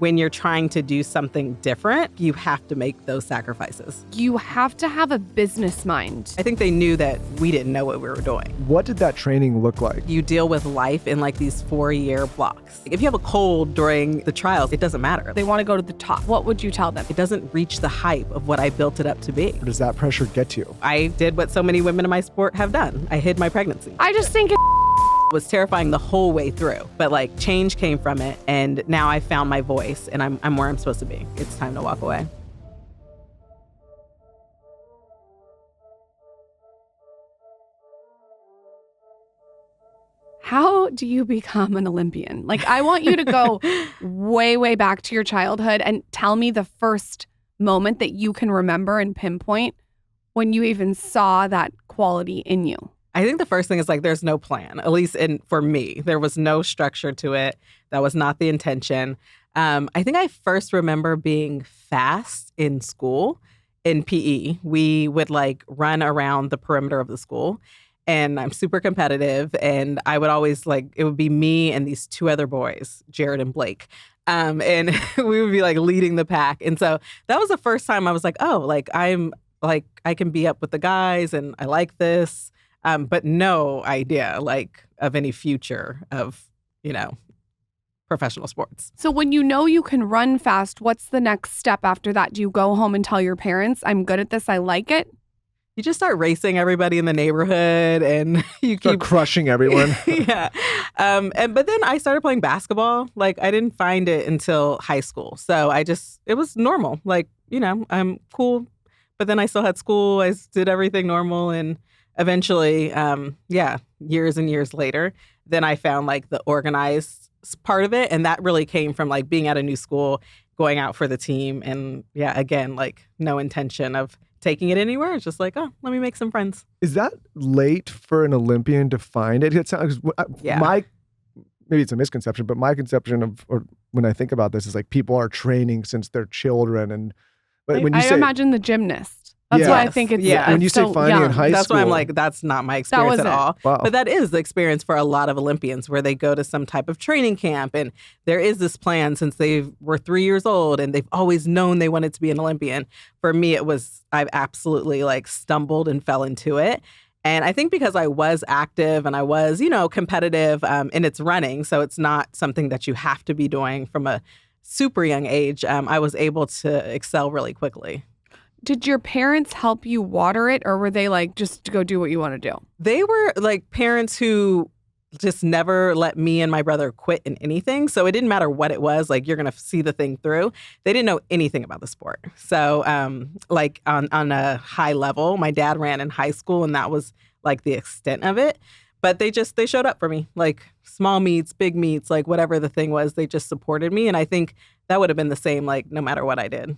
When you're trying to do something different, you have to make those sacrifices. You have to have a business mind. I think they knew that we didn't know what we were doing. What did that training look like? You deal with life in like these 4-year blocks. If you have a cold during the trials, it doesn't matter. They want to go to the top. What would you tell them? It doesn't reach the hype of what I built it up to be. Or does that pressure get to you? I did what so many women in my sport have done. I hid my pregnancy. I just think It was terrifying the whole way through, but like change came from it, and now I found my voice and I'm where I'm supposed to be. It's time to walk away. How do you become an Olympian? Like, I want you to go way, way back to your childhood and tell me the first moment that you can remember and pinpoint when you even saw that quality in you. I think the first thing is like there's no plan, at least for me. There was no structure to it. That was not the intention. I think I first remember being fast in school in PE. We would like run around the perimeter of the school, and I'm super competitive. And I would always it would be me and these two other boys, Jared and Blake. And we would be like leading the pack. And so that was the first time I was like, oh, like I'm like, I can be up with the guys and I like this. But no idea like of any future of, professional sports. So when you know you can run fast, what's the next step after that? Do you go home and tell your parents, I'm good at this, I like it? You just start racing everybody in the neighborhood and you keep crushing everyone. Yeah. But then I started playing basketball. Like I didn't find it until high school. So it was normal. Like, I'm cool. But then I still had school. I did everything normal. And eventually, years and years later, then I found like the organized part of it. And that really came from like being at a new school, going out for the team. And again, like no intention of taking it anywhere. It's just like, oh, let me make some friends. Is that late for an Olympian to find it? It sounds, maybe it's a misconception, but my conception of, or when I think about this is like people are training since they're children. And but when you say, imagine the gymnast. That's why I think it's when you say so finding young. in high That's school. why I'm like, that's not my experience at all. Wow. But that is the experience for a lot of Olympians where they go to some type of training camp and there is this plan since they were 3 years old and they've always known they wanted to be an Olympian. For me, I've absolutely like stumbled and fell into it. And I think because I was active and I was, competitive and it's running, so it's not something that you have to be doing from a super young age, I was able to excel really quickly. Did your parents help you water it, or were they like, just go do what you want to do? They were like parents who just never let me and my brother quit in anything. So it didn't matter what it was, like you're going to see the thing through. They didn't know anything about the sport. So like on a high level, my dad ran in high school and that was like the extent of it. But they showed up for me, like small meets, big meets, like whatever the thing was, they just supported me. And I think that would have been the same, like no matter what I did.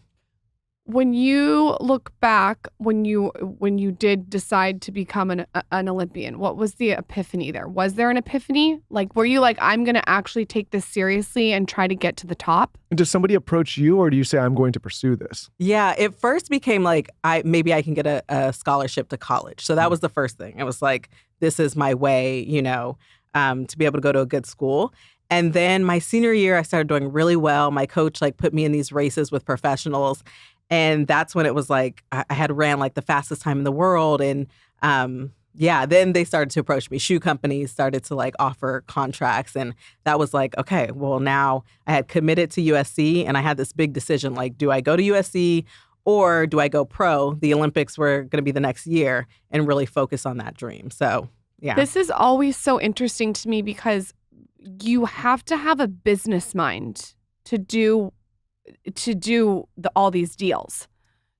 When you look back, when you did decide to become an Olympian, what was the epiphany there? Was there an epiphany? Like, were you like, I'm going to actually take this seriously and try to get to the top? And does somebody approach you, or do you say, I'm going to pursue this? Yeah, it first became like, maybe I can get a scholarship to college. So that was the first thing. It was like, this is my way, to be able to go to a good school. And then my senior year, I started doing really well. My coach like put me in these races with professionals. And that's when it was like, I had ran like the fastest time in the world. And then they started to approach me. Shoe companies started to like offer contracts. And that was like, okay, well now I had committed to USC and I had this big decision, like, do I go to USC or do I go pro? The Olympics were going to be the next year and really focus on that dream. So, yeah. This is always so interesting to me because you have to have a business mind to do all these deals.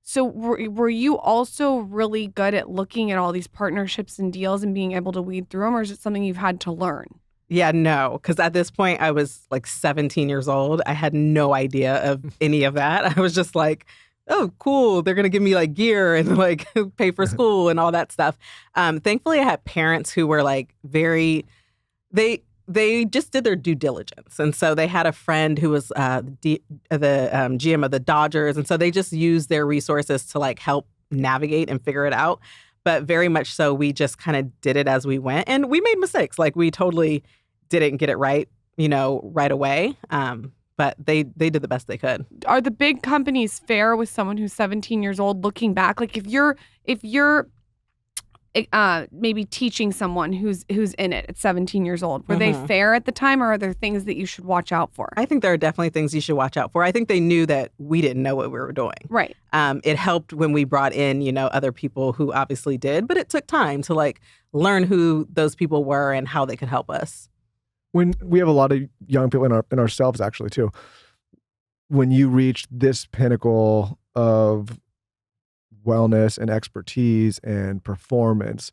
So were you also really good at looking at all these partnerships and deals and being able to weed through them, or is it something you've had to learn? Yeah, no, because at this point I was like 17 years old. I had no idea of any of that. I was just like, oh, cool. They're going to give me like gear and like pay for school and all that stuff. Thankfully, I had parents who were like they just did their due diligence. And so they had a friend who was the GM of the Dodgers. And so they just used their resources to like help navigate and figure it out. But very much so, we just kind of did it as we went. And we made mistakes. Like we totally didn't get it right, right away. but they did the best they could. Are the big companies fair with someone who's 17 years old looking back? Like if you're maybe teaching someone who's in it at 17 years old, were they fair at the time, or are there things that you should watch out for? I think there are definitely things you should watch out for. I think they knew that we didn't know what we were doing. Right. It helped when we brought in, other people who obviously did, but it took time to like learn who those people were and how they could help us. When we have a lot of young people in ourselves actually too, when you reached this pinnacle of wellness and expertise and performance,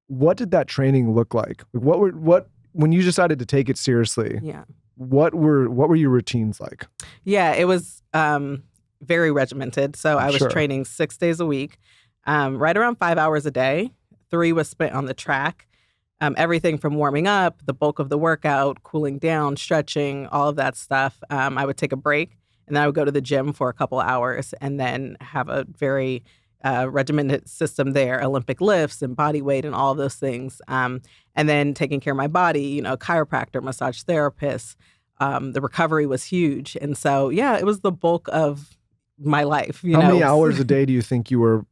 what did that training look like? What when you decided to take it seriously? Yeah. What were your routines like? Yeah, it was very regimented. So I was training 6 days a week, right around 5 hours a day. 3 was spent on the track. Everything from warming up, the bulk of the workout, cooling down, stretching, all of that stuff. I would take a break, and then I would go to the gym for a couple hours and then have a very regimented system there, Olympic lifts and body weight and all of those things. And then taking care of my body, chiropractor, massage therapist. The recovery was huge. And so, yeah, it was the bulk of my life. How many hours a day do you think you were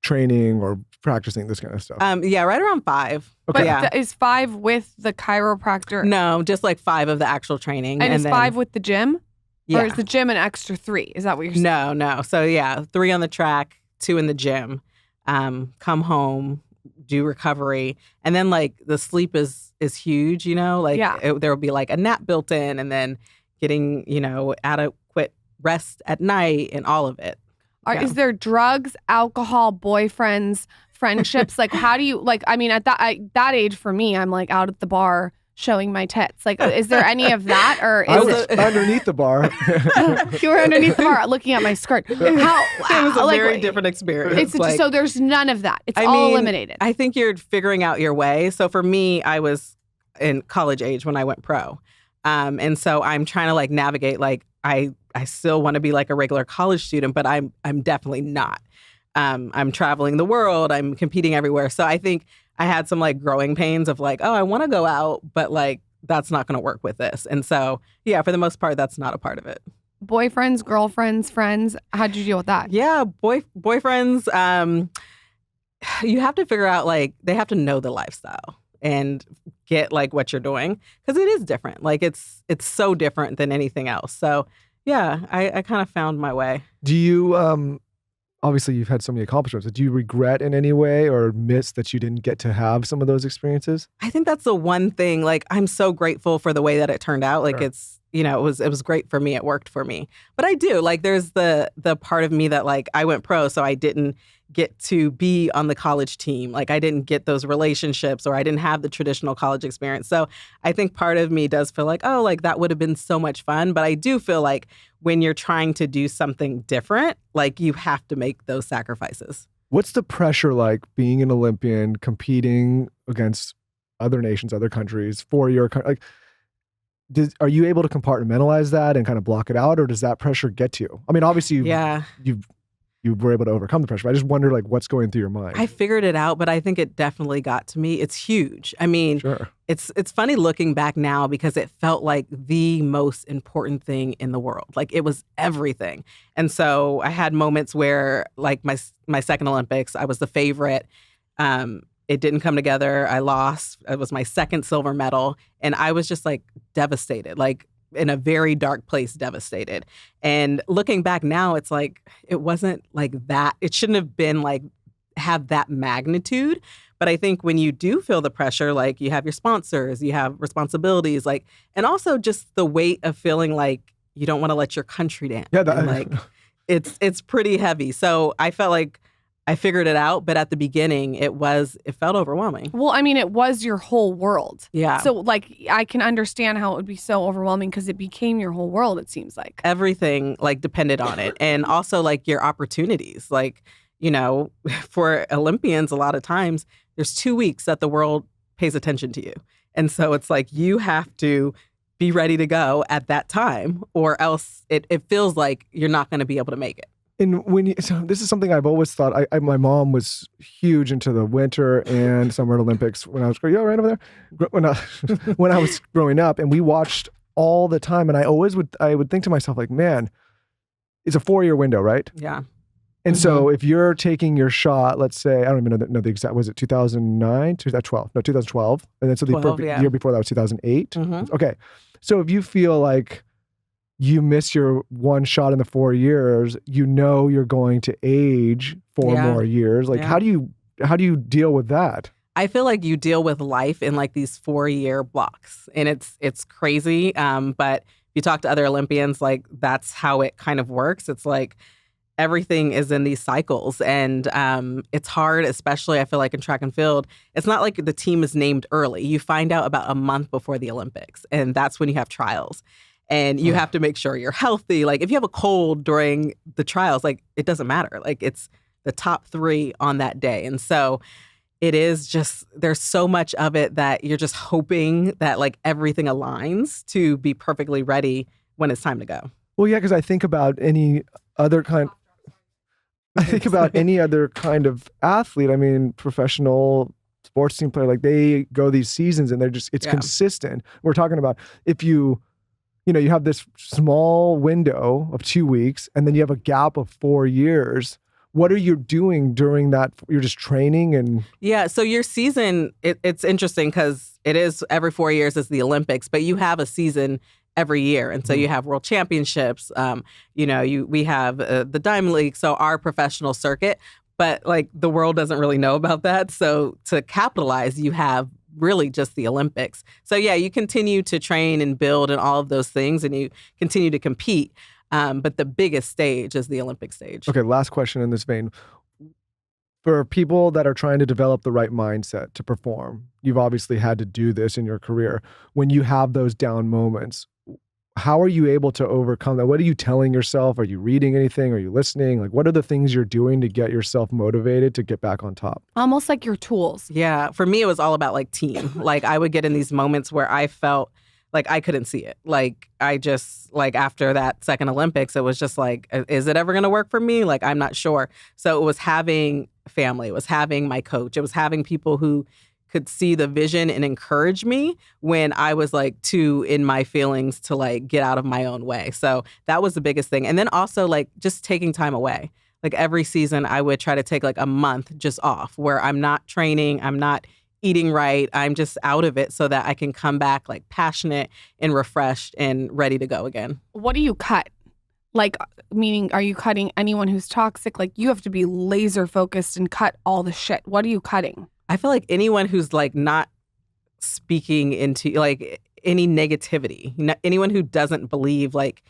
training or practicing this kind of stuff? Yeah, right around 5. Okay. But yeah. Is 5 with the chiropractor? No, just like 5 of the actual training. And is then 5 with the gym? Yeah. Or is the gym an extra 3? Is that what you're saying? No. So yeah, 3 on the track, 2 in the gym, come home, do recovery. And then like the sleep is huge, there will be like a nap built in, and then getting, adequate rest at night and all of it. Is there drugs, alcohol, boyfriends, friendships? Like, how do you, at that age for me, I'm like out at the bar showing my tits. Like, is there any of that, or is I was underneath the bar? You were underneath the bar looking at my skirt. It was a very different experience. So there's none of that. It's all eliminated. I think you're figuring out your way. So for me, I was in college age when I went pro. And so I'm trying to like navigate, like I still want to be like a regular college student, but I'm definitely not. I'm traveling the world. I'm competing everywhere. So I think I had some like growing pains of like, oh, I want to go out, but like that's not going to work with this. And so, yeah, for the most part, that's not a part of it. Boyfriends, girlfriends, friends. How'd you deal with that? Yeah, boyfriends. You have to figure out, like, they have to know the lifestyle and get like what you're doing, because it is different. Like it's so different than anything else. So yeah, I kind of found my way. Do you obviously you've had so many accomplishments, but do you regret in any way or miss that you didn't get to have some of those experiences? I think that's the one thing. Like, I'm so grateful for the way that it turned out. Like it's, it was great for me. It worked for me. But I do, like, there's the part of me that like I went pro, so I didn't get to be on the college team. Like I didn't get those relationships, or I didn't have the traditional college experience. So I think part of me does feel like, oh, like that would have been so much fun. But I do feel like when you're trying to do something different, like you have to make those sacrifices. What's the pressure like being an Olympian, competing against other nations, other countries for your country? Like, are you able to compartmentalize that and kind of block it out, or does that pressure get to you? I mean, obviously you were able to overcome the pressure. But I just wonder, like, what's going through your mind? I figured it out, but I think it definitely got to me. It's huge. I mean, it's funny looking back now, because it felt like the most important thing in the world. Like it was everything. And so I had moments where, like my second Olympics, I was the favorite. It didn't come together. I lost. It was my second silver medal. And I was just like devastated, like in a very dark place, devastated. And looking back now, it's like, it wasn't like that. It shouldn't have been like, have that magnitude. But I think when you do feel the pressure, like you have your sponsors, you have responsibilities, like, and also just the weight of feeling like you don't want to let your country down. Yeah, and like it's pretty heavy. So I felt like I figured it out, but at the beginning it felt overwhelming. Well, I mean, it was your whole world. Yeah. So like, I can understand how it would be so overwhelming, because it became your whole world, it seems like. Everything like depended on it. And also like your opportunities, like, for Olympians, a lot of times there's 2 weeks that the world pays attention to you. And so it's like, you have to be ready to go at that time, or else it feels like you're not going to be able to make it. And so this is something I've always thought. My mom was huge into the Winter and Summer Olympics when I was growing. Right over there. When I was growing up, and we watched all the time. And I would think to myself, like, man, it's a 4-year window, right? Yeah. And so if you're taking your shot, let's say, I don't even know the exact, was it 2009, 2012? No, 2012. And then so the year before that was 2008. Okay. So if you feel like you miss your one shot in the 4 years, you know you're going to age 4 more years. Like, how do you deal with that? I feel like you deal with life in like these 4-year blocks, and it's crazy. But if you talk to other Olympians, like that's how it kind of works. It's like everything is in these cycles, and it's hard, especially I feel like in track and field. It's not like the team is named early. You find out about a month before the Olympics, and that's when you have trials. And you have to make sure you're healthy. Like if you have a cold during the trials, like it doesn't matter. Like it's the top 3 on that day. And so it is just, there's so much of it that you're just hoping that like everything aligns to be perfectly ready when it's time to go. Well, yeah, because I think about any other kind of athlete. I mean, professional sports team player, like they go these seasons and they're just, it's consistent. We're talking about if you have this small window of 2 weeks and then you have a gap of 4 years. What are you doing during that? You're just training and... Yeah, so your season, it's interesting because it is every 4 years is the Olympics, but you have a season every year. And so you have world championships, we have the Diamond League, so our professional circuit, but like the world doesn't really know about that. So to capitalize, you have really just the Olympics. So yeah, you continue to train and build and all of those things, and you continue to compete. But the biggest stage is the Olympic stage. Okay, last question in this vein. For people that are trying to develop the right mindset to perform, you've obviously had to do this in your career. When you have those down moments, how are you able to overcome that? What are you telling yourself? Are you reading anything? Are you listening? Like, what are the things you're doing to get yourself motivated to get back on top? Almost like your tools. Yeah, for me, it was all about like team. Like I would get in these moments where I felt like I couldn't see it. Like I just, like after that second Olympics, it was just like, is it ever going to work for me? Like, I'm not sure. So it was having family, it was having my coach, it was having people who could see the vision and encourage me when I was like too in my feelings to like get out of my own way. So that was the biggest thing. And then also like just taking time away. Like every season I would try to take like a month just off where I'm not training, I'm not eating right, I'm just out of it so that I can come back like passionate and refreshed and ready to go again. What do you cut? Like, meaning, are you cutting anyone who's toxic? Like, you have to be laser focused and cut all the shit. What are you cutting? I feel like anyone who's like not speaking into like any negativity, anyone who doesn't believe like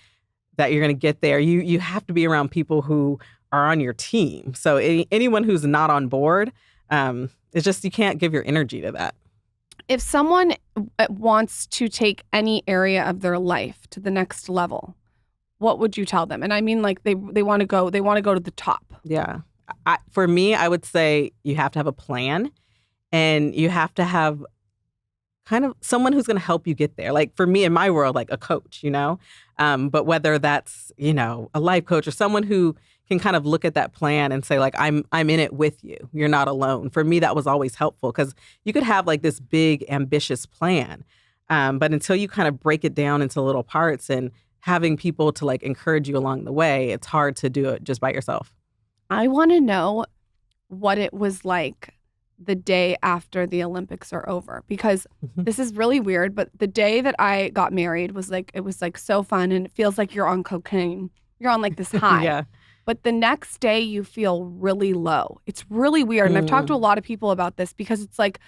that you're going to get there, you have to be around people who are on your team. So anyone who's not on board, it's just, you can't give your energy to that. If someone wants to take any area of their life to the next level, what would you tell them? And I mean, like they want to go to the top. Yeah. For me, I would say you have to have a plan and you have to have kind of someone who's going to help you get there. Like for me in my world, like a coach, but whether that's, a life coach or someone who can kind of look at that plan and say like, I'm in it with you. You're not alone. For me, that was always helpful because you could have like this big ambitious plan. But until you kind of break it down into little parts and having people to like encourage you along the way, it's hard to do it just by yourself. I want to know what it was like the day after the Olympics are over, because this is really weird, but the day that I got married was like, it was like so fun and it feels like you're on cocaine. You're on like this high. Yeah. But the next day you feel really low. It's really weird. And I've talked to a lot of people about this because it's like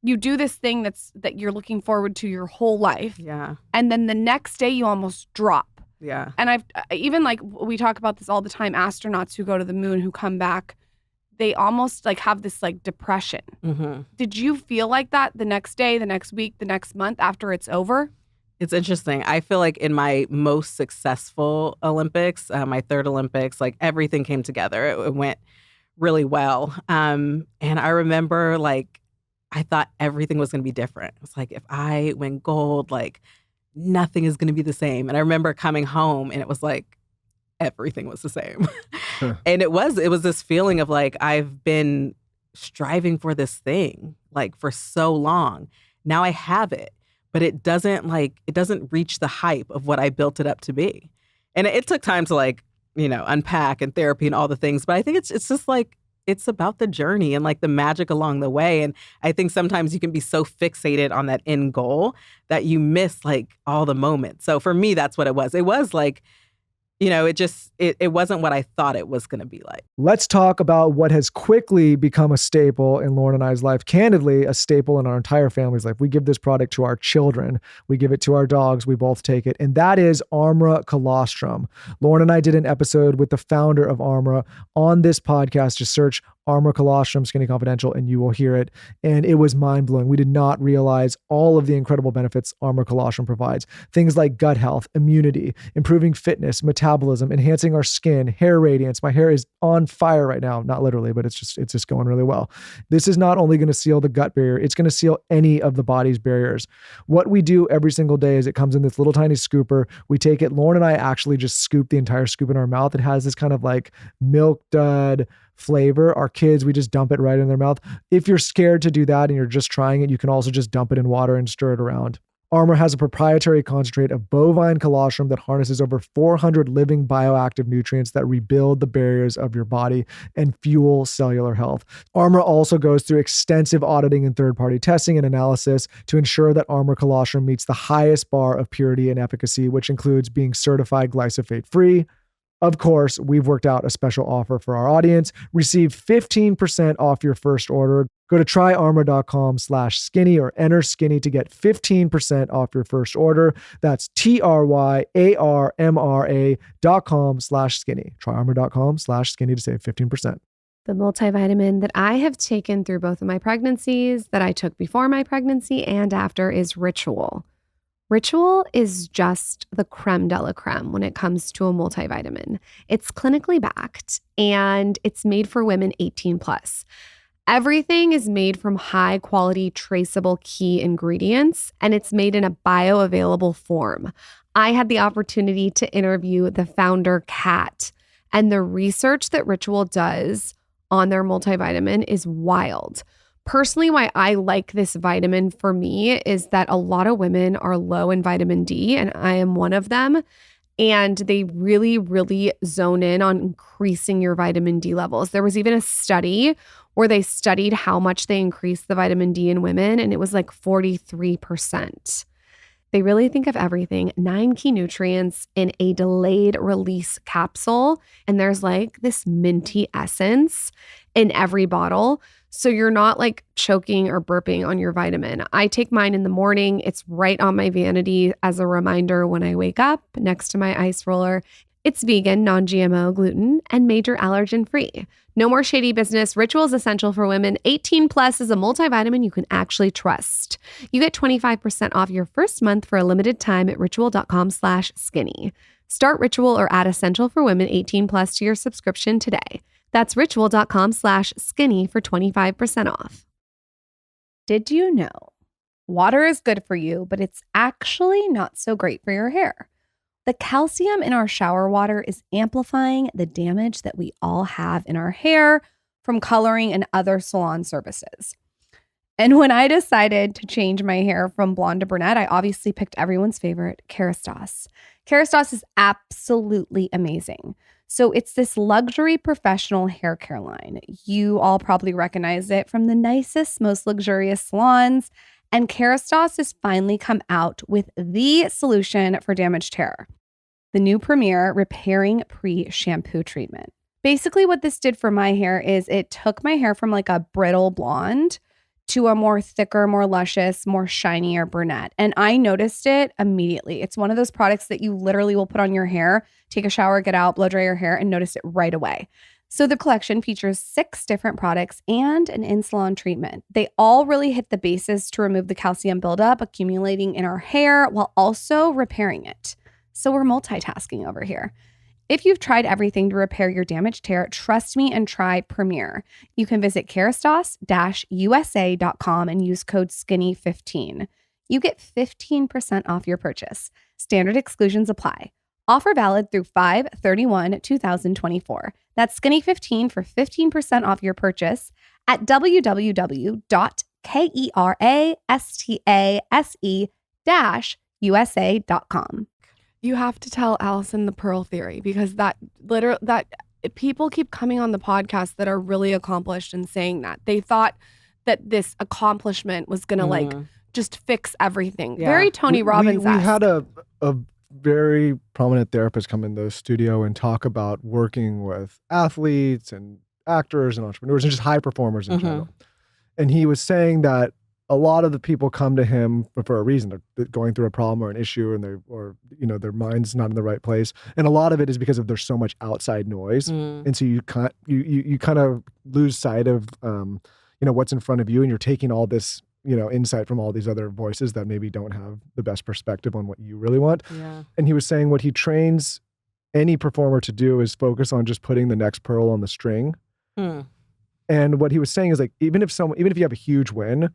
you do this thing that you're looking forward to your whole life. Yeah. And then the next day you almost drop. Yeah. And I've even like, we talk about this all the time, astronauts who go to the moon, who come back, they almost like have this like depression. Mm-hmm. Did you feel like that the next day, the next week, the next month after it's over? It's interesting. I feel like in my most successful Olympics, my third Olympics, like everything came together. It went really well. And I remember like, I thought everything was going to be different. It's like, if I win gold, like nothing is going to be the same. And I remember coming home and it was like, everything was the same. And it was this feeling of like, I've been striving for this thing like for so long. Now I have it. but it doesn't reach the hype of what I built it up to be. And it took time to like, unpack and therapy and all the things. But I think it's just like, it's about the journey and like the magic along the way. And I think sometimes you can be so fixated on that end goal that you miss like all the moments. So for me, that's what it was. It was like, it wasn't what I thought it was going to be like. Let's talk about what has quickly become a staple in Lauren and I's life. Candidly, a staple in our entire family's life. We give this product to our children. We give it to our dogs. We both take it. And that is Armra Colostrum. Lauren and I did an episode with the founder of Armra on this podcast. Just search Armra Colostrum Skinny Confidential and you will hear it. And it was mind-blowing. We did not realize all of the incredible benefits Armra Colostrum provides. Things like gut health, immunity, improving fitness, metabolism, enhancing our skin, hair radiance. My hair is on fire right now. Not literally, but it's just going really well. This is not only going to seal the gut barrier, it's going to seal any of the body's barriers. What we do every single day is it comes in this little tiny scooper. We take it. Lauren and I actually just scoop the entire scoop in our mouth. It has this kind of like milk dud flavor. Our kids, we just dump it right in their mouth. If you're scared to do that and you're just trying it, you can also just dump it in water and stir it around. Armra has a proprietary concentrate of bovine colostrum that harnesses over 400 living bioactive nutrients that rebuild the barriers of your body and fuel cellular health. Armra also goes through extensive auditing and third-party testing and analysis to ensure that Armra colostrum meets the highest bar of purity and efficacy, which includes being certified glyphosate-free. Of course, we've worked out a special offer for our audience. Receive 15% off your first order. Go to tryarmra.com/skinny or enter skinny to get 15% off your first order. That's tryarmra.com/skinny. Tryarmra.com/skinny to save 15%. The multivitamin that I have taken through both of my pregnancies, that I took before my pregnancy and after, is Ritual. Ritual is just the creme de la creme when it comes to a multivitamin. It's clinically backed and it's made for women 18 plus. Everything is made from high quality, traceable key ingredients, and it's made in a bioavailable form. I had the opportunity to interview the founder, Kat, and the research that Ritual does on their multivitamin is wild. Personally, why I like this vitamin for me is that a lot of women are low in vitamin D, and I am one of them. And they really, really zone in on increasing your vitamin D levels. There was even a study where they studied how much they increased the vitamin D in women, and it was like 43%. They really think of everything. 9 key nutrients in a delayed release capsule. And there's like this minty essence in every bottle. So you're not like choking or burping on your vitamin. I take mine in the morning. It's right on my vanity as a reminder when I wake up next to my ice roller. It's vegan, non-GMO, gluten, and major allergen free. No more shady business. Ritual is essential for women. 18 plus is a multivitamin you can actually trust. You get 25% off your first month for a limited time at ritual.com/skinny. Start Ritual or add Essential for Women 18 plus to your subscription today. That's ritual.com/skinny for 25% off. Did you know water is good for you, but it's actually not so great for your hair? The calcium in our shower water is amplifying the damage that we all have in our hair from coloring and other salon services. And when I decided to change my hair from blonde to brunette, I obviously picked everyone's favorite, Kerastase. Kerastase is absolutely amazing. So it's this luxury professional hair care line. You all probably recognize it from the nicest, most luxurious salons. And Kerastase has finally come out with the solution for damaged hair. The new Premier Repairing Pre-Shampoo Treatment. Basically what this did for my hair is it took my hair from like a brittle blonde to a more thicker, more luscious, more shinier brunette. And I noticed it immediately. It's one of those products that you literally will put on your hair, take a shower, get out, blow dry your hair, and notice it right away. So the collection features 6 different products and an in-salon treatment. They all really hit the bases to remove the calcium buildup accumulating in our hair while also repairing it. So we're multitasking over here. If you've tried everything to repair your damaged hair, trust me and try Premier. You can visit kerastase-usa.com and use code SKINNY15. You get 15% off your purchase. Standard exclusions apply. Offer valid through 5/31/2024. That's SKINNY15 for 15% off your purchase at www.kerastase.com. primal-pure-usa.com. You have to tell Allyson the Pearl theory, because that people keep coming on the podcast that are really accomplished and saying that they thought that this accomplishment was going to like just fix everything. Yeah. Very Tony Robbins. We had a very prominent therapist come in the studio and talk about working with athletes and actors and entrepreneurs and just high performers in general. And he was saying that a lot of the people come to him for a reason. They're going through a problem or an issue, and their mind's not in the right place. And a lot of it is because there's so much outside noise, and so you kind of lose sight of what's in front of you, and you're taking all this insight from all these other voices that maybe don't have the best perspective on what you really want. Yeah. And he was saying what he trains any performer to do is focus on just putting the next pearl on the string. And what he was saying is like even if you have a huge win,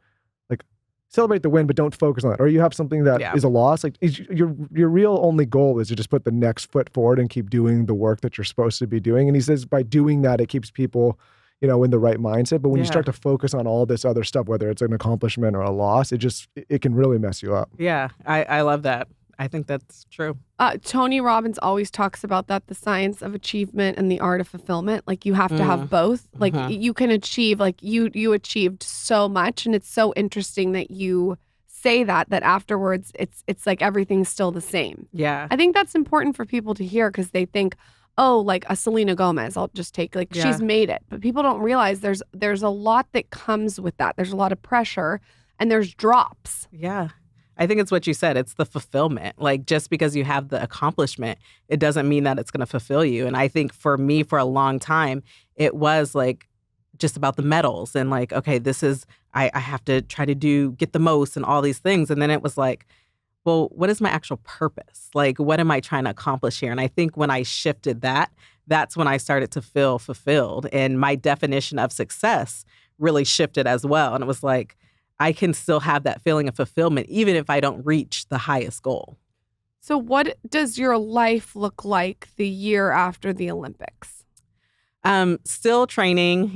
like celebrate the win, but don't focus on it. Or you have something that is a loss. Like your real only goal is to just put the next foot forward and keep doing the work that you're supposed to be doing. And he says by doing that, it keeps people, in the right mindset. But when you start to focus on all this other stuff, whether it's an accomplishment or a loss, it can really mess you up. Yeah, I love that. I think that's true. Tony Robbins always talks about that, the science of achievement and the art of fulfillment. Like you have to have both. Like you can achieve, like you achieved so much. And it's so interesting that you say that afterwards it's like everything's still the same. Yeah. I think that's important for people to hear, because they think, oh, like a Selena Gomez, I'll just take, like she's made it. But people don't realize there's a lot that comes with that. There's a lot of pressure and there's drops. Yeah. I think it's what you said. It's the fulfillment. Like just because you have the accomplishment, it doesn't mean that it's going to fulfill you. And I think for me, for a long time, it was like just about the medals and like, okay, this is, I have to try to get the most and all these things. And then it was like, well, what is my actual purpose? Like, what am I trying to accomplish here? And I think when I shifted that's when I started to feel fulfilled. And my definition of success really shifted as well. And it was like, I can still have that feeling of fulfillment, even if I don't reach the highest goal. So what does your life look like the year after the Olympics? Still training.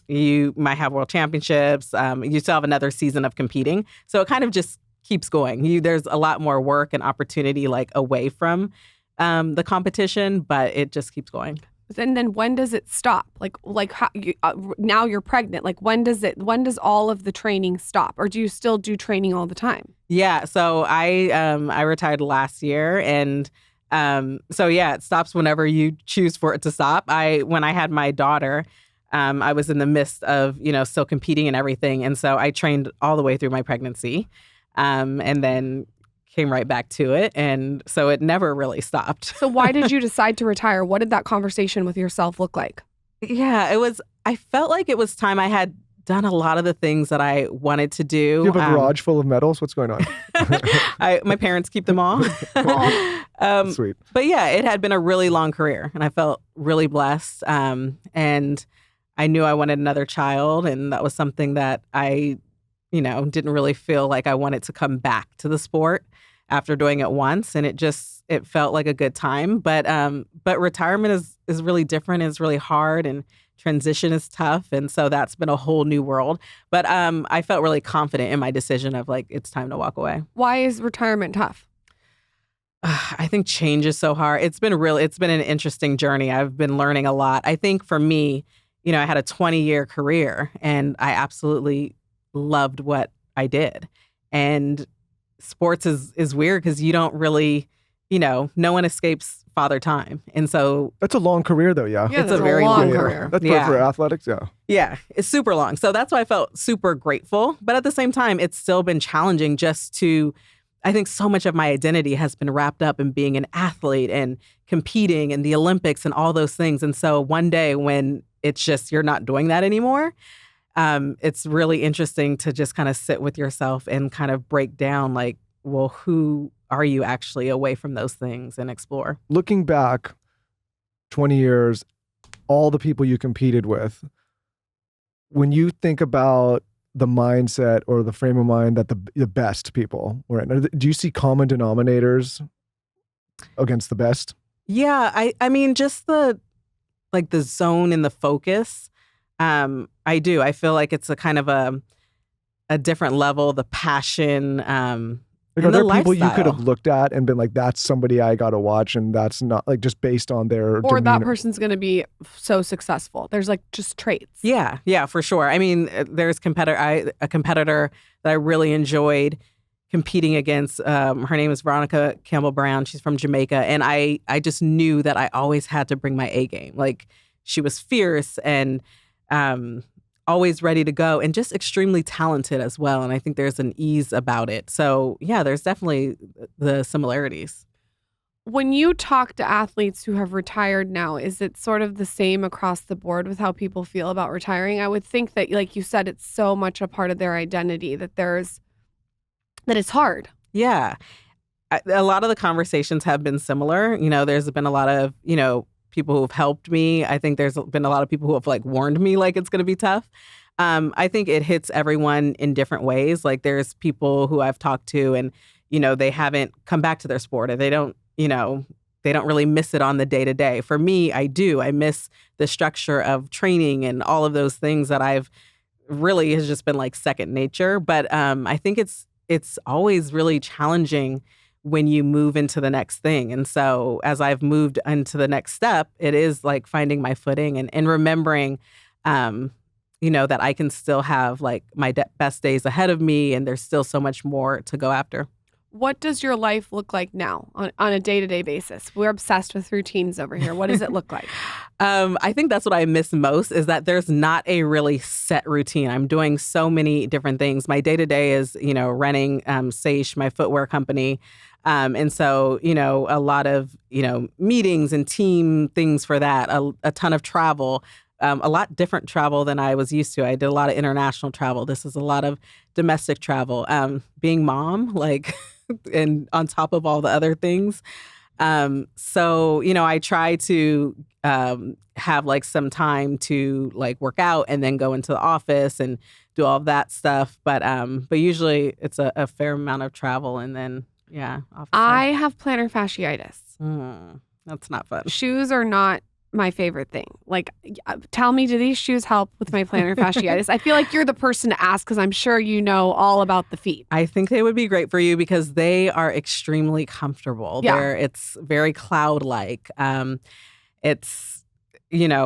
You might have world championships. You still have another season of competing. So it kind of just keeps going. There's a lot more work and opportunity like away from the competition, but it just keeps going. And then when does it stop? Like how now you're pregnant. Like when does all of the training stop? Or do you still do training all the time? Yeah. So I retired last year, and it stops whenever you choose for it to stop. When I had my daughter, I was in the midst of still competing and everything, and so I trained all the way through my pregnancy, and then came right back to it. And so it never really stopped. So why did you decide to retire? What did that conversation with yourself look like? Yeah, I felt like it was time. I had done a lot of the things that I wanted to do. Do you have a garage full of medals? What's going on? My parents keep them all. Sweet. But yeah, it had been a really long career, and I felt really blessed. And I knew I wanted another child, and that was something that I, didn't really feel like I wanted to come back to the sport after doing it once, and it felt like a good time. But retirement is really different. It's really hard, and transition is tough, and so that's been a whole new world. But I felt really confident in my decision of like it's time to walk away. Why is retirement tough? I think change is so hard. It's been an interesting journey. I've been learning a lot. I think for me, I had a 20-year career, and I absolutely loved what I did. And sports is weird because you don't really, no one escapes father time. And so that's a long career though. Yeah. It's a very long career. That's for athletics. Yeah. Yeah. It's super long. So that's why I felt super grateful. But at the same time, it's still been challenging I think so much of my identity has been wrapped up in being an athlete and competing in the Olympics and all those things. And so one day when it's just, you're not doing that anymore, it's really interesting to just kind of sit with yourself and kind of break down like, well, who are you actually away from those things and explore? Looking back 20 years, all the people you competed with, when you think about the mindset or the frame of mind that the best people were in, do you see common denominators against the best? Yeah, I mean, just the zone and the focus. I do. I feel like it's a kind of a different level, the passion, Like, are and the there people you could have lifestyle. looked at and been like, that's somebody I got to watch, and that's not like just based on their Or that demeanor? person's going to be so successful. There's like just traits. Yeah, for sure. I mean, there's a competitor that I really enjoyed competing against. Her name is Veronica Campbell Brown. She's from Jamaica, and I just knew that I always had to bring my A game. Like, she was fierce and always ready to go, and just extremely talented as well. And I think there's an ease about it. So yeah, there's definitely the similarities. When you talk to athletes who have retired now, is it sort of the same across the board with how people feel about retiring? I would think that, like you said, it's so much a part of their identity that it's hard. Yeah. A lot of the conversations have been similar. There's been a lot of, people who have helped me. I think there's been a lot of people who have like warned me like it's going to be tough. I think it hits everyone in different ways. Like, there's people who I've talked to and, they haven't come back to their sport, or they don't really miss it on the day to day. For me, I do. I miss the structure of training and all of those things that I've really has just been like second nature. But I think it's always really challenging when you move into the next thing. And so as I've moved into the next step, it is like finding my footing and remembering, that I can still have like my best days ahead of me, and there's still so much more to go after. What does your life look like now on a day-to-day basis? We're obsessed with routines over here. What does it look like? I think that's what I miss most, is that there's not a really set routine. I'm doing so many different things. My day-to-day is, running Saie, my footwear company. And so, a lot of, meetings and team things for that, a ton of travel, a lot different travel than I was used to. I did a lot of international travel. This is a lot of domestic travel. Being mom, like, and on top of all the other things. So, I try to have like some time to like work out and then go into the office and do all of that stuff. But usually it's a fair amount of travel, and then I have plantar fasciitis. That's not fun. Shoes are not my favorite thing. Like, tell me, do these shoes help with my plantar fasciitis? I feel like you're the person to ask, because I'm sure you know all about the feet. I think they would be great for you because they are extremely comfortable. Yeah. It's very cloud-like. It's,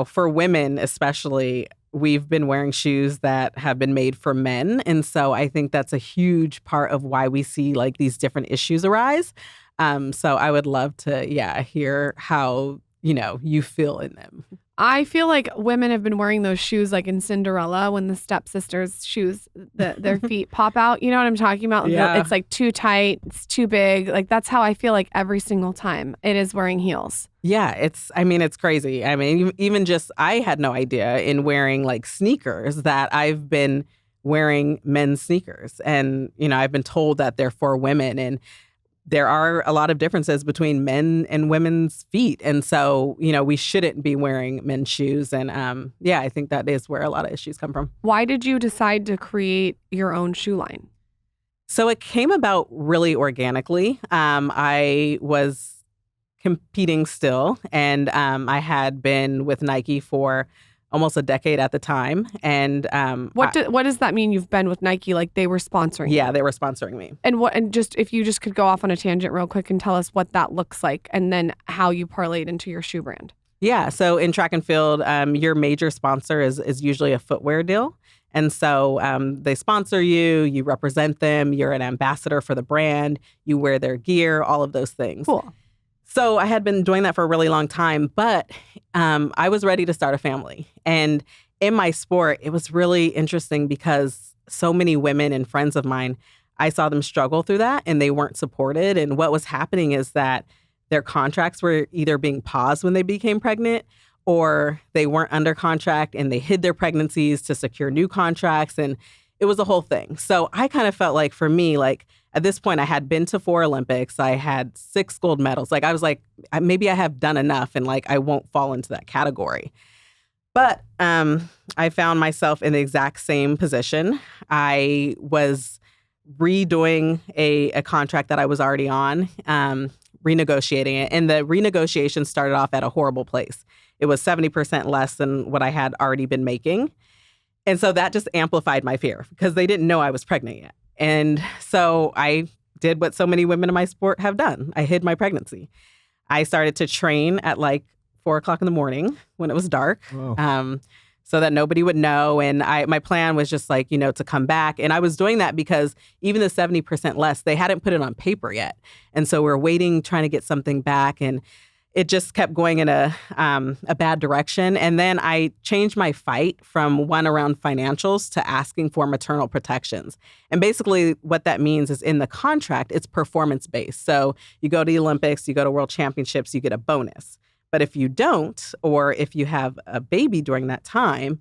for women especially, we've been wearing shoes that have been made for men. And so I think that's a huge part of why we see like these different issues arise. So I would love to, hear how, you feel in them. I feel like women have been wearing those shoes like in Cinderella when the stepsisters' shoes, their feet pop out. You know what I'm talking about? Yeah. It's like too tight. It's too big. Like, that's how I feel like every single time it is wearing heels. Yeah, it's crazy. I mean, even just, I had no idea in wearing like sneakers that I've been wearing men's sneakers. And, I've been told that they're for women. And there are a lot of differences between men and women's feet. And so, we shouldn't be wearing men's shoes. And I think that is where a lot of issues come from. Why did you decide to create your own shoe line? So it came about really organically. I was competing still, and I had been with Nike for almost a decade at the time. And what does that mean? You've been with Nike, like they were sponsoring you? Yeah, they were sponsoring me. And just if you just could go off on a tangent real quick and tell us what that looks like, and then how you parlayed into your shoe brand. Yeah, so in track and field, your major sponsor is usually a footwear deal. And so they sponsor you, you represent them, you're an ambassador for the brand, you wear their gear, all of those things. Cool. So I had been doing that for a really long time, but I was ready to start a family. And in my sport, it was really interesting because so many women and friends of mine, I saw them struggle through that and they weren't supported. And what was happening is that their contracts were either being paused when they became pregnant, or they weren't under contract and they hid their pregnancies to secure new contracts. And it was a whole thing. So I kind of felt like, for me, like, at this point, I had been to 4 Olympics. I had 6 gold medals. Like, I was like, maybe I have done enough and like I won't fall into that category. But I found myself in the exact same position. I was redoing a contract that I was already on, renegotiating it. And the renegotiation started off at a horrible place. It was 70% less than what I had already been making. And so that just amplified my fear because they didn't know I was pregnant yet. And so I did what so many women in my sport have done. I hid my pregnancy. I started to train at like 4 o'clock in the morning when it was dark. So that nobody would know. And my plan was just like, to come back. And I was doing that because even the 70% less, they hadn't put it on paper yet. And so we're waiting, trying to get something back. And it just kept going in a bad direction. And then I changed my fight from one around financials to asking for maternal protections. And basically what that means is in the contract, it's performance-based. So you go to the Olympics, you go to World Championships, you get a bonus. But if you don't, or if you have a baby during that time,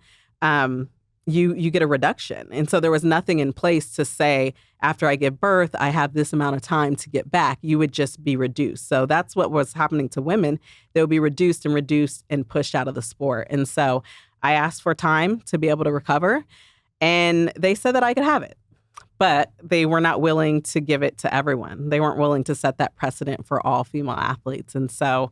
you get a reduction. And so there was nothing in place to say, after I give birth, I have this amount of time to get back. You would just be reduced. So that's what was happening to women. They would be reduced and pushed out of the sport. And so I asked for time to be able to recover, and they said that I could have it. But they were not willing to give it to everyone. They weren't willing to set that precedent for all female athletes. And so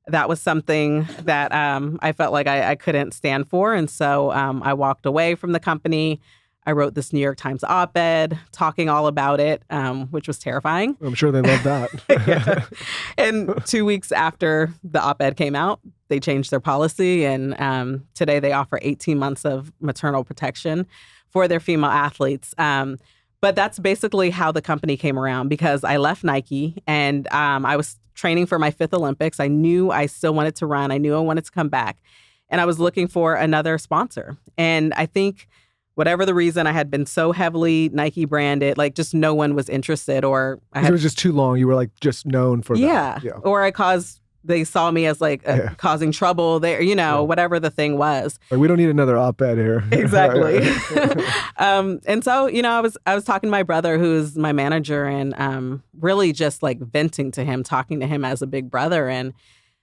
that was something that I felt like I couldn't stand for. And so I walked away from the company. I wrote this New York Times op-ed talking all about it, which was terrifying. I'm sure they loved that. Yeah. And 2 weeks after the op-ed came out, they changed their policy. And today they offer 18 months of maternal protection for their female athletes. But that's basically how the company came around, because I left Nike and I was training for my 5th Olympics. I knew I still wanted to run. I knew I wanted to come back. And I was looking for another sponsor. And I think whatever the reason, I had been so heavily Nike branded, like just no one was interested, or it was just too long. You were like just known for that. Yeah. Or they saw me as like causing trouble there, whatever the thing was. Like, we don't need another op-ed here. Exactly. And so, I was talking to my brother, who's my manager, and really just like venting to him, talking to him as a big brother. And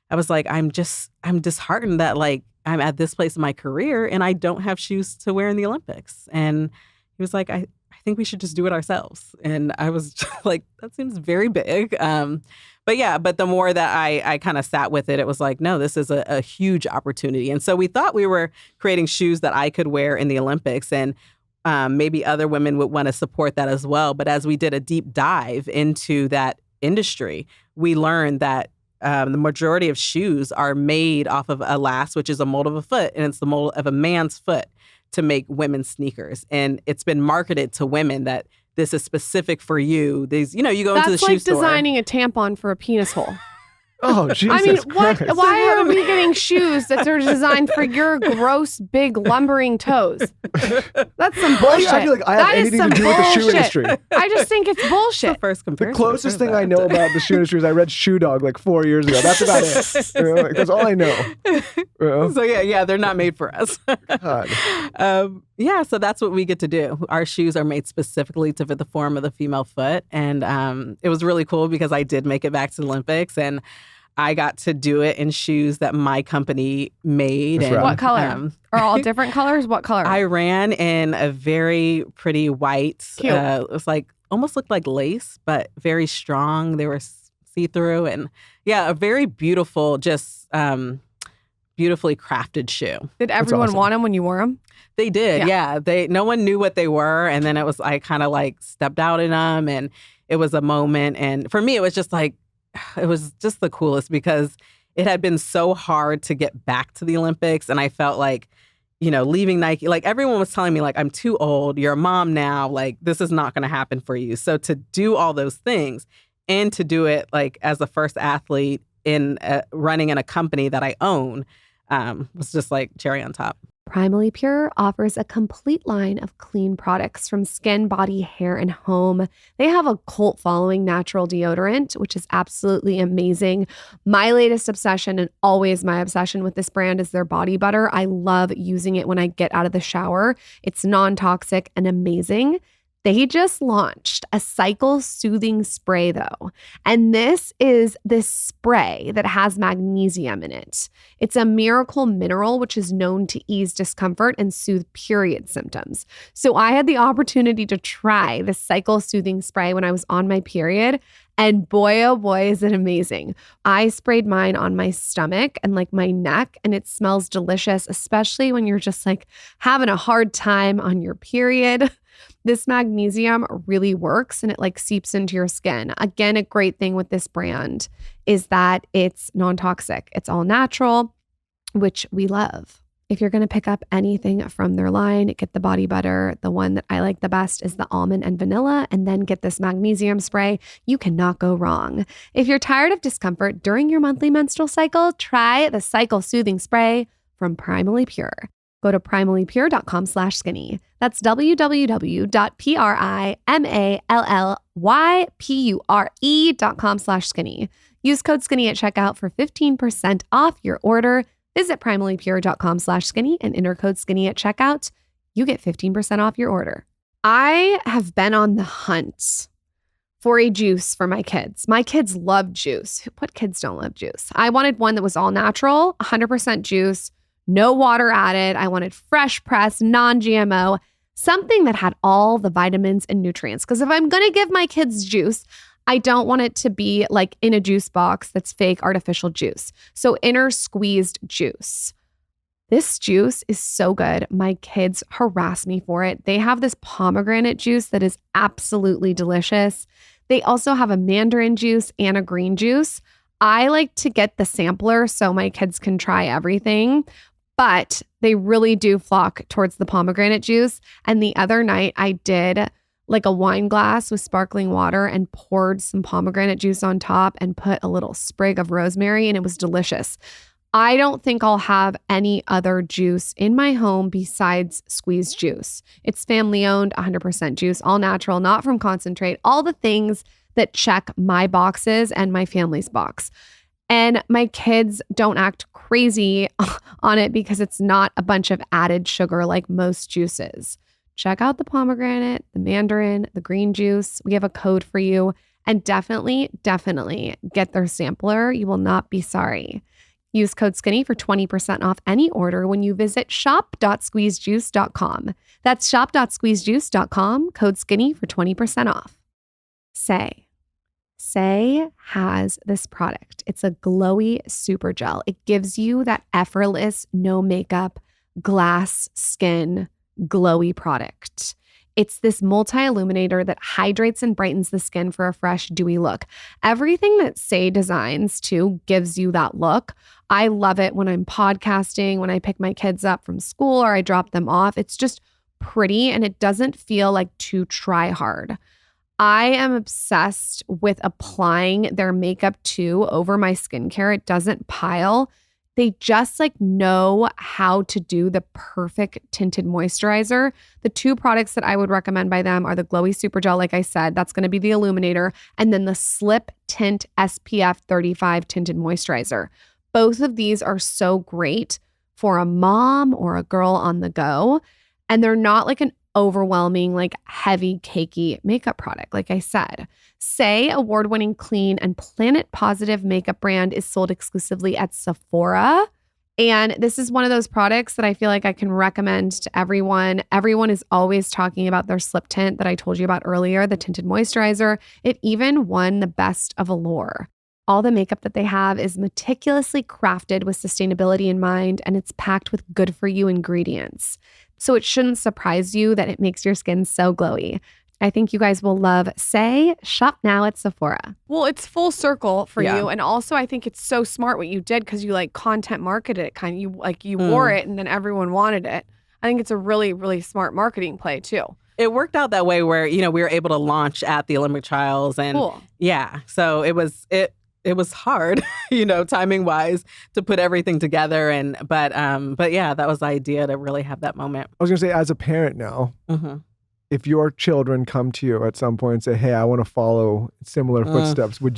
I was like, I'm disheartened that like I'm at this place in my career and I don't have shoes to wear in the Olympics. And he was like, I think we should just do it ourselves. And I was like, that seems very big. But the more that I kind of sat with it, it was like, no, this is a huge opportunity. And so we thought we were creating shoes that I could wear in the Olympics, and maybe other women would want to support that as well. But as we did a deep dive into that industry, we learned that the majority of shoes are made off of a last, which is a mold of a foot, and it's the mold of a man's foot to make women's sneakers. And it's been marketed to women that this is specific for you. These, you go into the shoe store. That's like designing a tampon for a penis hole. Oh, Jesus Christ. Why are we getting shoes that are designed for your gross, big, lumbering toes? That's some bullshit. I feel like I have anything to do with the shoe industry. I just think it's bullshit. The first comparison. The closest thing I know about the shoe industry is I read Shoe Dog like 4 years ago. That's about it. That's all I know. So yeah, they're not made for us. God. So that's what we get to do. Our shoes are made specifically to fit the form of the female foot. And it was really cool because I did make it back to the Olympics, and I got to do it in shoes that my company made. That's and, right. What color? Are all different colors? What color? I ran in a very pretty white. Cute. It was like, almost looked like lace, but very strong. They were see-through, and a very beautiful, just beautifully crafted shoe. Did everyone want them when you wore them? They did, yeah. No one knew what they were, and then I kind of like stepped out in them, and it was a moment. And for me, it was just like, it was just the coolest because it had been so hard to get back to the Olympics, and I felt like, leaving Nike, like everyone was telling me like, I'm too old, you're a mom now, like this is not going to happen for you. So to do all those things and to do it like as the first athlete in running in a company that I own was just like cherry on top. Primally Pure offers a complete line of clean products from skin, body, hair, and home. They have a cult following natural deodorant, which is absolutely amazing. My latest obsession, and always my obsession with this brand, is their body butter. I love using it when I get out of the shower. It's non-toxic and amazing. They just launched a cycle soothing spray though. And this is this spray that has magnesium in it. It's a miracle mineral, which is known to ease discomfort and soothe period symptoms. So I had the opportunity to try the cycle soothing spray when I was on my period. And boy, oh boy, is it amazing. I sprayed mine on my stomach and like my neck, and it smells delicious, especially when you're just like having a hard time on your period. This magnesium really works and it like seeps into your skin. Again, a great thing with this brand is that it's non-toxic. It's all natural, which we love. If you're going to pick up anything from their line, get the body butter. The one that I like the best is the almond and vanilla, and then get this magnesium spray. You cannot go wrong. If you're tired of discomfort during your monthly menstrual cycle, try the Cycle Soothing Spray from Primally Pure. Go to primallypure.com/skinny. That's www.primallypure.com/skinny. Use code skinny at checkout for 15% off your order. Visit primallypure.com/skinny and enter code skinny at checkout. You get 15% off your order. I have been on the hunt for a juice for my kids. My kids love juice. What kids don't love juice? I wanted one that was all natural, 100% juice, no water added. I wanted fresh pressed, non-GMO, something that had all the vitamins and nutrients. Because if I'm going to give my kids juice, I don't want it to be like in a juice box that's fake artificial juice. So inner squeezed juice. This juice is so good. My kids harass me for it. They have this pomegranate juice that is absolutely delicious. They also have a mandarin juice and a green juice. I like to get the sampler so my kids can try everything, but they really do flock towards the pomegranate juice. And the other night I did like a wine glass with sparkling water and poured some pomegranate juice on top and put a little sprig of rosemary, and it was delicious. I don't think I'll have any other juice in my home besides Squeeze Juice. It's family owned, 100% juice, all natural, not from concentrate, all the things that check my boxes and my family's box. And my kids don't act crazy on it because it's not a bunch of added sugar like most juices. Check out the pomegranate, the mandarin, the green juice. We have a code for you. And definitely get their sampler. You will not be sorry. Use code SKINNY for 20% off any order when you visit shop.squeezejuice.com. That's shop.squeezejuice.com, code SKINNY for 20% off. Saie has this product. It's a glowy super gel. It gives you that effortless, no makeup, glass skin, glowy product. It's this multi-illuminator that hydrates and brightens the skin for a fresh, dewy look. Everything that Saie designs too gives you that look. I love it when I'm podcasting, when I pick my kids up from school or I drop them off. It's just pretty and it doesn't feel like too try hard. I am obsessed with applying their makeup too over my skincare. It doesn't pile. They just like know how to do the perfect tinted moisturizer. The two products that I would recommend by them are the Glowy Super Gel, like I said, that's going to be the illuminator, and then the Slip Tint SPF 35 tinted moisturizer. Both of these are so great for a mom or a girl on the go, and they're not like an overwhelming, like heavy, cakey makeup product. Like I said, Saie award-winning clean and planet positive makeup brand is sold exclusively at Sephora. And this is one of those products that I feel like I can recommend to everyone. Everyone is always talking about their Slip Tint that I told you about earlier, the tinted moisturizer. It even won the best of Allure. All the makeup that they have is meticulously crafted with sustainability in mind, and it's packed with good for you ingredients. So it shouldn't surprise you that it makes your skin so glowy. I think you guys will love Saie. Shop now at Sephora. Well, it's full circle for you. And also I think it's so smart what you did because you like content marketed it kind of. You wore it and then everyone wanted it. I think it's a really, really smart marketing play too. It worked out that way where, we were able to launch at the Olympic trials and so it was hard, timing wise to put everything together. But yeah, that was the idea to really have that moment. I was going to say, as a parent now, if your children come to you at some point and say, hey, I want to follow similar footsteps, how are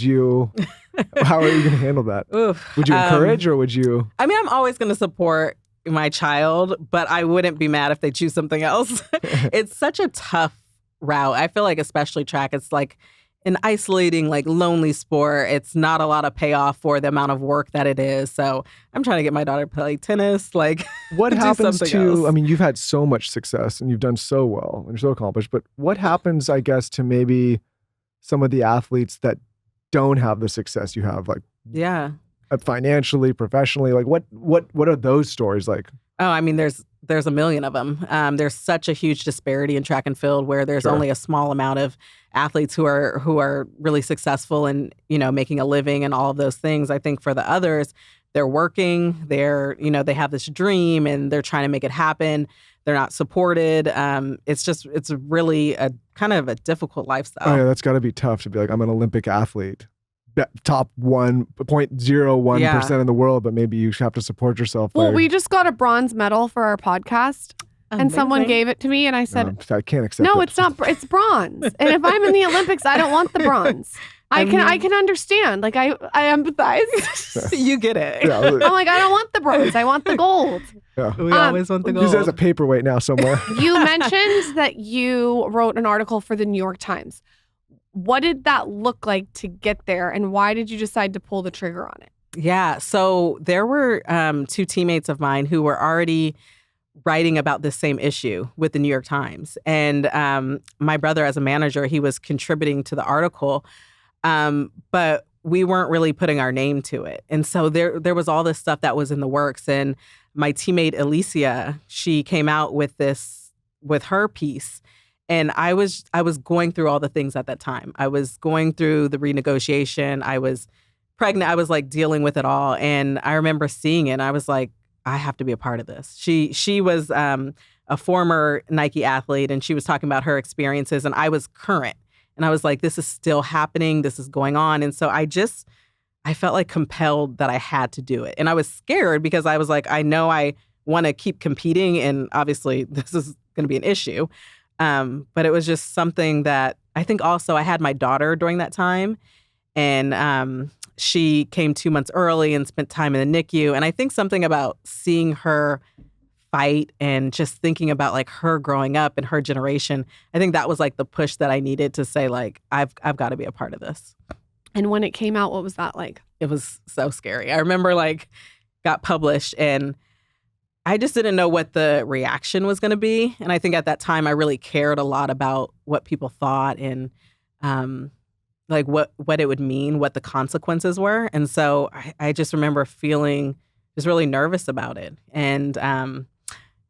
you going to handle that? Would you encourage or would you? I mean, I'm always going to support my child, but I wouldn't be mad if they choose something else. It's such a tough route. I feel like especially track, it's like an isolating, like lonely sport. It's not a lot of payoff for the amount of work that it is. So I'm trying to get my daughter to play tennis. Like, what happens to, else. I mean, you've had so much success and you've done so well and you're so accomplished, but what happens, I guess, to maybe some of the athletes that don't have the success you have, like financially, professionally? Like what are those stories like? Oh, I mean, there's a million of them. There's such a huge disparity in track and field where there's only a small amount of athletes who are really successful and, making a living and all of those things. I think for the others, they're working, they have this dream and they're trying to make it happen. They're not supported. It's really a kind of a difficult lifestyle. Oh yeah, that's got to be tough to be like, I'm an Olympic athlete. Top 1.01% in the world, but maybe you have to support yourself. Well, we just got a bronze medal for our podcast. Amazing. And someone gave it to me and I said, I can't accept it. No, it's not. It's bronze. And if I'm in the Olympics, I don't want the bronze. I can understand. Like I empathize. You get it. Yeah, I'm like, I don't want the bronze. I want the gold. Yeah. We always want the gold. Use it as a paperweight now somewhere. You mentioned that you wrote an article for the New York Times. What did that look like to get there, and why did you decide to pull the trigger on it? Yeah, so there were two teammates of mine who were already writing about this same issue with the New York Times. And my brother, as a manager, he was contributing to the article, but we weren't really putting our name to it. And so there was all this stuff that was in the works. And my teammate, Alicia, she came out with her piece. And I was going through all the things at that time. I was going through the renegotiation. I was pregnant. I was like dealing with it all. And I remember seeing it and I was like, I have to be a part of this. She was a former Nike athlete and she was talking about her experiences and I was current. And I was like, this is still happening. This is going on. And so I felt like compelled that I had to do it. And I was scared because I was like, I know I want to keep competing and obviously this is going to be an issue. But it was just something that I think also I had my daughter during that time and she came 2 months early and spent time in the NICU. And I think something about seeing her fight and just thinking about like her growing up and her generation, I think that was like the push that I needed to say like, I've got to be a part of this. And when it came out, what was that like? It was so scary. I remember like got published and I just didn't know what the reaction was going to be. And I think at that time, I really cared a lot about what people thought and like what it would mean, what the consequences were. And so I just remember feeling just really nervous about it. And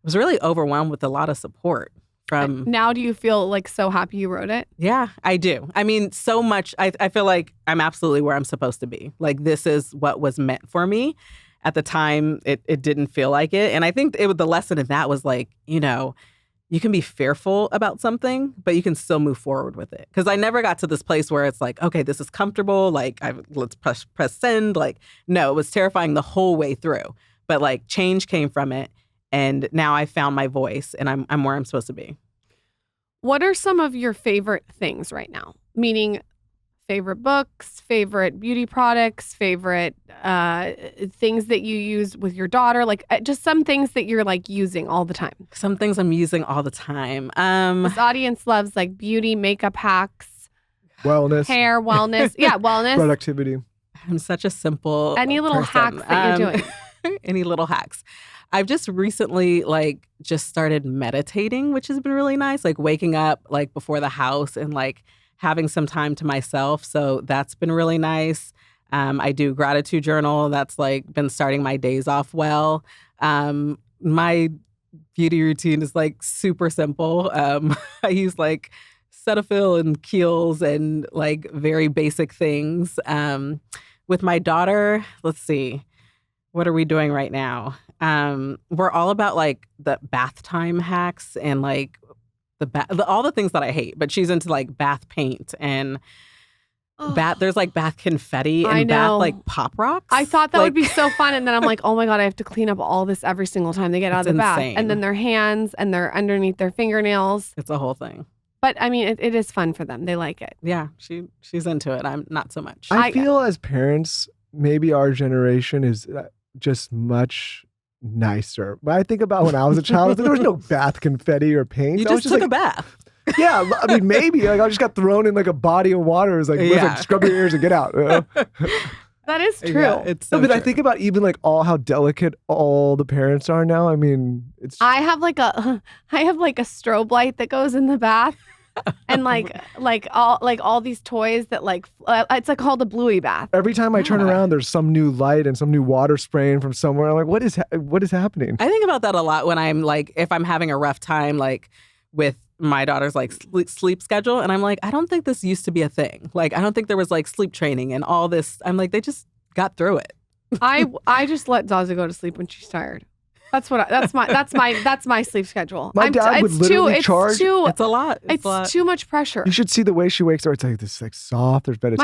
was really overwhelmed with a lot of support from... Now do you feel like so happy you wrote it? Yeah, I do. I mean, so much. I feel like I'm absolutely where I'm supposed to be. Like this is what was meant for me. At the time, it didn't feel like it. And I think the lesson in that was like, you can be fearful about something, but you can still move forward with it. Because I never got to this place where it's like, okay, this is comfortable. Like, let's press send. Like, no, it was terrifying the whole way through. But like change came from it. And now I found my voice and I'm where I'm supposed to be. What are some of your favorite things right now? Meaning favorite books, favorite beauty products, favorite things that you use with your daughter, like just some things that you're like using all the time. Some things I'm using all the time. This audience loves like beauty, makeup hacks, wellness, hair, wellness. Yeah, wellness. Productivity. I'm such a simple Any little person. hacks that you're doing. Any little hacks. I've just recently like just started meditating, which has been really nice. Like waking up like before the house and like having some time to myself. So that's been really nice. I do gratitude journal. That's like been starting my days off well. My beauty routine is like super simple. I use like Cetaphil and Kiehl's and like very basic things. With my daughter, let's see, what are we doing right now? We're all about like the bath time hacks and like all the things that I hate, but she's into like bath paint and there's like bath confetti and bath like pop rocks. I thought that would be so fun. And then I'm like, oh my God, I have to clean up all this every single time they get out of the bath. And then their hands and they're underneath their fingernails. It's a whole thing. But I mean, it is fun for them. They like it. Yeah, she's into it. I'm not so much. I feel as parents, maybe our generation is just much nicer. But I think about when I was a child, there was no bath confetti or paint. You just took a bath. Yeah, I mean, maybe. Like I just got thrown in like a body of water. It was like, like scrub your ears and get out. That is true. Yeah, it's so true. I think about even like how delicate all the parents are now. I mean, it's. I have like a strobe light that goes in the bath. and all these toys that it's like called a bluey bath. Every time I turn around, there's some new light and some new water spraying from somewhere. I'm like, what is happening? I think about that a lot when I'm like, if I'm having a rough time, like with my daughter's like sleep schedule, and I'm like, I don't think this used to be a thing. Like, I don't think there was like sleep training and all this. I'm like, they just got through it. I just let Zaza go to sleep when she's tired. That's my sleep schedule. My dad would literally charge. It's a lot. It's too much pressure. You should see the way she wakes up. It's like this, like soft. There's better.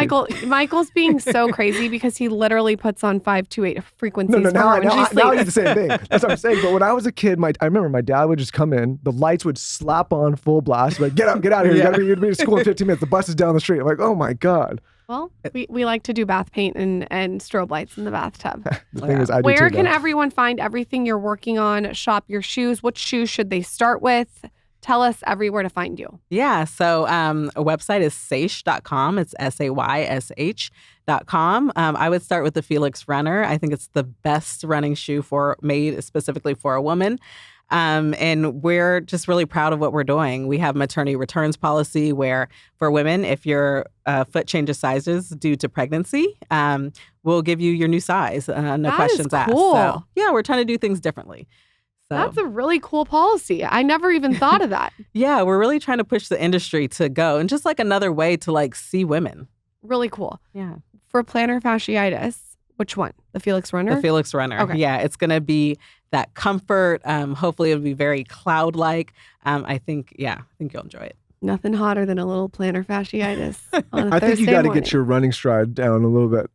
Michael's being so crazy because he literally puts on 528 frequencies. No. Now I do the same thing. That's what I'm saying. But when I was a kid, I remember my dad would just come in. The lights would slap on full blast. Like, get out of here. You gotta be at school in 15 minutes. The bus is down the street. I'm like, oh my God. Well, we like to do bath paint and strobe lights in the bathtub. The thing is, I do Where too, can though. everyone find everything you're working on? Shop your shoes. What shoes should they start with? Tell us everywhere to find you. Yeah. So a website is Saie.com. It's SAYSH.com. I would start with the Felix Runner. I think it's the best running shoe made specifically for a woman. And we're just really proud of what we're doing. We have maternity returns policy where for women, if your foot changes sizes due to pregnancy, we'll give you your new size. No questions asked. Cool. So, yeah, we're trying to do things differently. So. That's a really cool policy. I never even thought of that. Yeah, we're really trying to push the industry to go and just like another way to like see women. Really cool. Yeah. For plantar fasciitis, which one? The Felix Runner? The Felix Runner. Okay. Yeah, it's going to be that comfort. Hopefully it'll be very cloud-like. I think you'll enjoy it. Nothing hotter than a little plantar fasciitis on a I think you got to get your running stride down a little bit.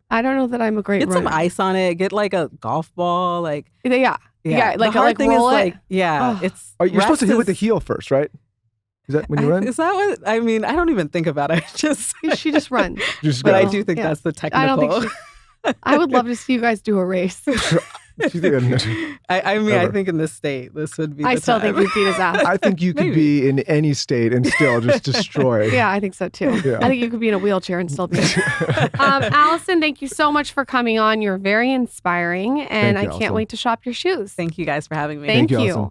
I don't know that I'm a great Get runner. some ice on it. Get like a golf ball. Like Yeah. Like the hard thing is roll it. like it's. You're supposed to hit with the heel first, right? Is that when you run? Is that what? I mean, I don't even think about it. She just runs. But I do think that's the technical. I don't think I would love to see you guys do a race. I think in this state, this would be I still think you'd beat his ass. I think you could be in any state and still just destroy. Yeah, I think so too. Yeah. I think you could be in a wheelchair and still be. Allyson, thank you so much for coming on. You're very inspiring, and I can't wait to shop your shoes. Thank you guys for having me. Thank you. Allyson.